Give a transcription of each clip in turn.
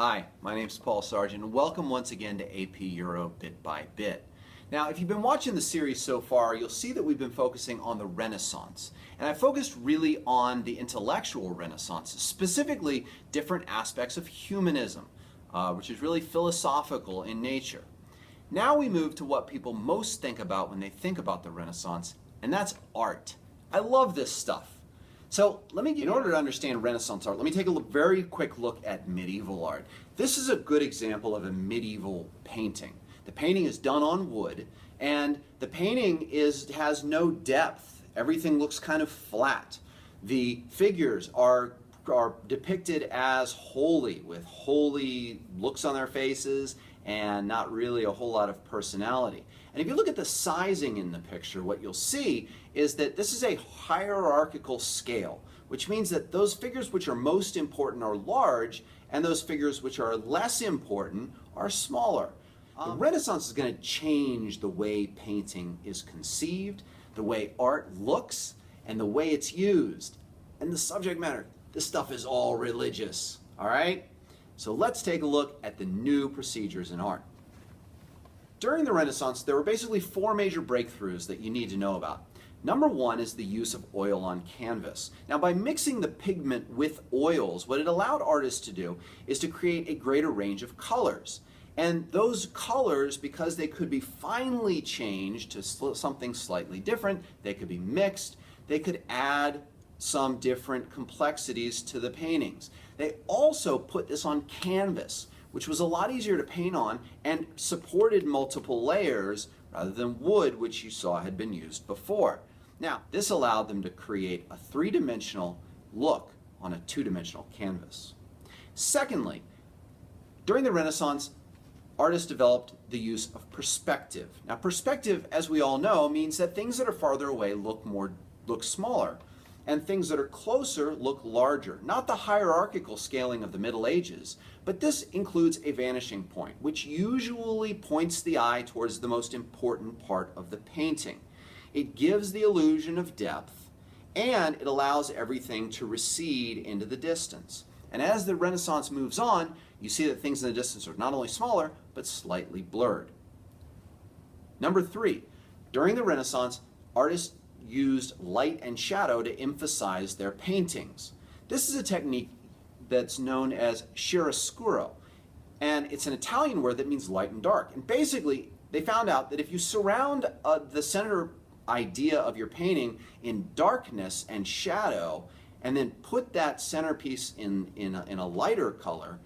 Hi, my name is Paul Sargent, and welcome once again to AP Euro Bit by Bit. Now, if you've been watching the series so far, you'll see that we've been focusing on the Renaissance. And I focused really on the intellectual Renaissance, specifically different aspects of humanism, which is really philosophical in nature. Now we move to what people most think about when they think about the Renaissance, and that's art. I love this stuff. So in order to understand Renaissance art, let me take a very quick look at medieval art. This is a good example of a medieval painting. The painting is done on wood, and the painting has no depth. Everything looks kind of flat. The figures are depicted as holy, with holy looks on their faces and not really a whole lot of personality. And if you look at the sizing in the picture, what you'll see is that this is a hierarchical scale, which means that those figures which are most important are large, and those figures which are less important are smaller. The Renaissance is going to change the way painting is conceived, the way art looks, and the way it's used. And the subject matter, this stuff is all religious, all right? So let's take a look at the new procedures in art. During the Renaissance, there were basically four major breakthroughs that you need to know about. Number one is the use of oil on canvas. Now, by mixing the pigment with oils, what it allowed artists to do is to create a greater range of colors. And those colors, because they could be finely changed to something slightly different, they could be mixed, they could add some different complexities to the paintings. They also put this on canvas, which was a lot easier to paint on and supported multiple layers rather than wood, which you saw had been used before. Now, this allowed them to create a three-dimensional look on a two-dimensional canvas. Secondly, during the Renaissance, artists developed the use of perspective. Now, perspective, as we all know, means that things that are farther away look smaller, and things that are closer look larger. Not the hierarchical scaling of the Middle Ages, but this includes a vanishing point, which usually points the eye towards the most important part of the painting. It gives the illusion of depth, and it allows everything to recede into the distance. And as the Renaissance moves on, you see that things in the distance are not only smaller, but slightly blurred. Number three, during the Renaissance, artists used light and shadow to emphasize their paintings. This is a technique that's known as chiaroscuro, and it's an Italian word that means light and dark. And basically, they found out that if you surround the center idea of your painting in darkness and shadow, and then put that centerpiece in a lighter color,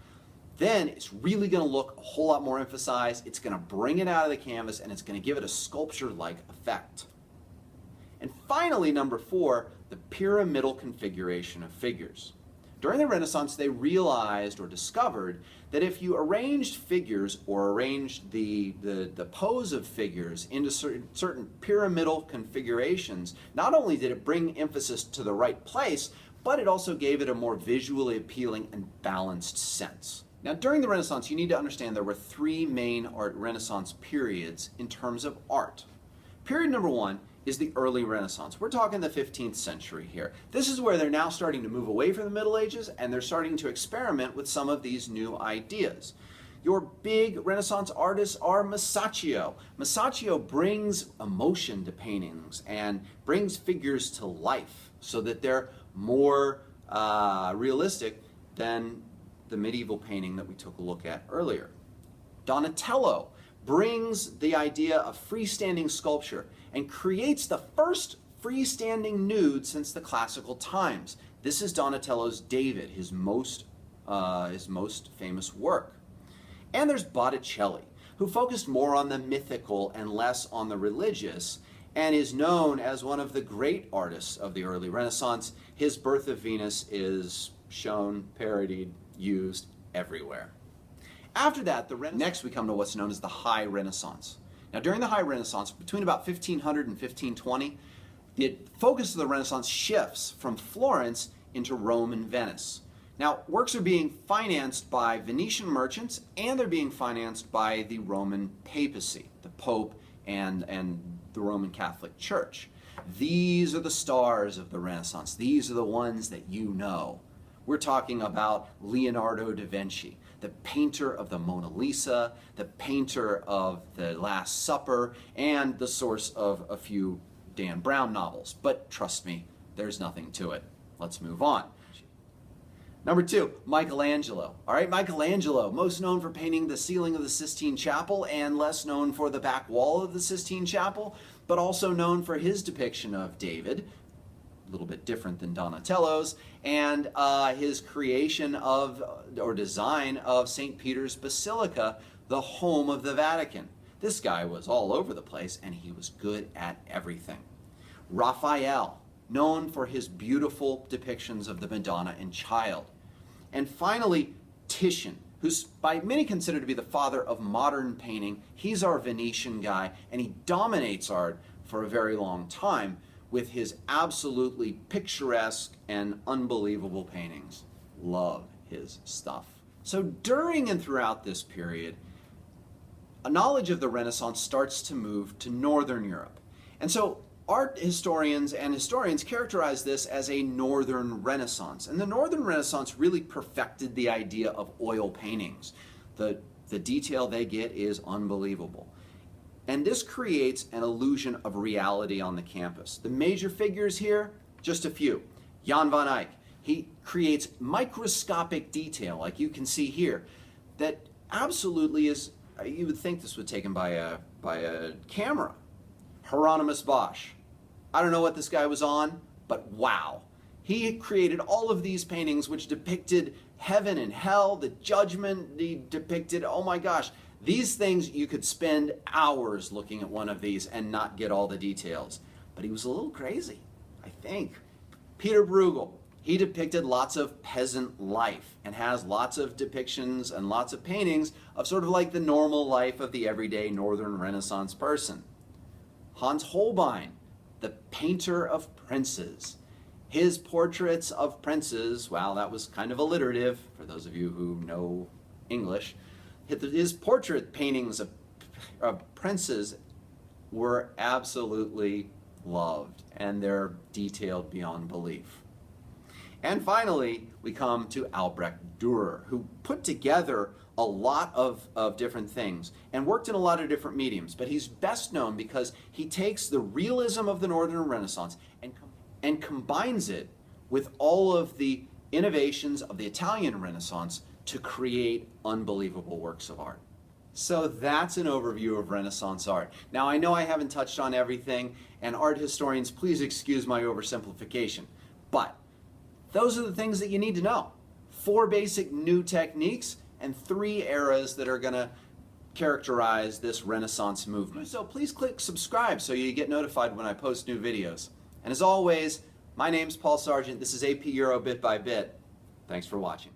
then it's really going to look a whole lot more emphasized. It's going to bring it out of the canvas, and it's going to give it a sculpture-like effect. And finally, number four, the pyramidal configuration of figures. During the Renaissance, they realized or discovered that if you arranged figures or arranged the pose of figures into certain pyramidal configurations, not only did it bring emphasis to the right place, but it also gave it a more visually appealing and balanced sense. Now, during the Renaissance, you need to understand there were three main Renaissance periods in terms of art. Period number one is the early Renaissance. We're talking the 15th century here. This is where they're now starting to move away from the Middle Ages, and they're starting to experiment with some of these new ideas. Your big Renaissance artists are Massaccio. Massaccio brings emotion to paintings and brings figures to life so that they're more realistic than the medieval painting that we took a look at earlier. Donatello brings the idea of freestanding sculpture and creates the first freestanding nude since the classical times. This is Donatello's David, his most famous work. And there's Botticelli, who focused more on the mythical and less on the religious, and is known as one of the great artists of the early Renaissance. His Birth of Venus is shown, parodied, used everywhere. After that, next we come to what's known as the High Renaissance. Now, during the High Renaissance, between about 1500 and 1520, the focus of the Renaissance shifts from Florence into Rome and Venice. Now, works are being financed by Venetian merchants, and they're being financed by the Roman papacy, the Pope and the Roman Catholic Church. These are the stars of the Renaissance. These are the ones that you know. We're talking about Leonardo da Vinci, the painter of the Mona Lisa, the painter of the Last Supper, and the source of a few Dan Brown novels. But trust me, there's nothing to it. Let's move on. Number 2, Michelangelo. All right, Michelangelo, most known for painting the ceiling of the Sistine Chapel and less known for the back wall of the Sistine Chapel, but also known for his depiction of David, a little bit different than Donatello's, and his creation of, or design of St. Peter's Basilica, the home of the Vatican. This guy was all over the place, and he was good at everything. Raphael, known for his beautiful depictions of the Madonna and Child. And finally, Titian, who's by many considered to be the father of modern painting. He's our Venetian guy, and he dominates art for a very long time with his absolutely picturesque and unbelievable paintings. Love his stuff. So during and throughout this period, a knowledge of the Renaissance starts to move to Northern Europe. And so art historians and historians characterize this as a Northern Renaissance. And the Northern Renaissance really perfected the idea of oil paintings. The detail they get is unbelievable. And this creates an illusion of reality on the campus. The major figures here, just a few. Jan van Eyck. He creates microscopic detail, like you can see here, that absolutely is, you would think this was taken by a camera. Hieronymous Bosch. I don't know what this guy was on, but wow. He created all of these paintings which depicted heaven and hell, the judgment. He depicted, oh my gosh, these things you could spend hours looking at one of these and not get all the details. But he was a little crazy, I think. Pieter Bruegel, he depicted lots of peasant life and has lots of depictions and lots of paintings of sort of like the normal life of the everyday Northern Renaissance person. Hans Holbein, the painter of princes. His portraits of princes, wow, that was kind of alliterative for those of you who know English. His portrait paintings of princes were absolutely loved, and they're detailed beyond belief. And finally, we come to Albrech Durer, who put together a lot of different things and worked in a lot of different mediums. But he's best known because he takes the realism of the Northern Renaissance and combines it with all of the innovations of the Italian Renaissance to create unbelievable works of art. So that's an overview of Renaissance art. Now, I know I haven't touched on everything, and art historians, please excuse my oversimplification, but those are the things that you need to know. 4 basic new techniques and 3 eras that are going to characterize this Renaissance movement. So please click subscribe so you get notified when I post new videos. And as always, my name's Paul Sargent. This is AP Euro Bit by Bit. Thanks for watching.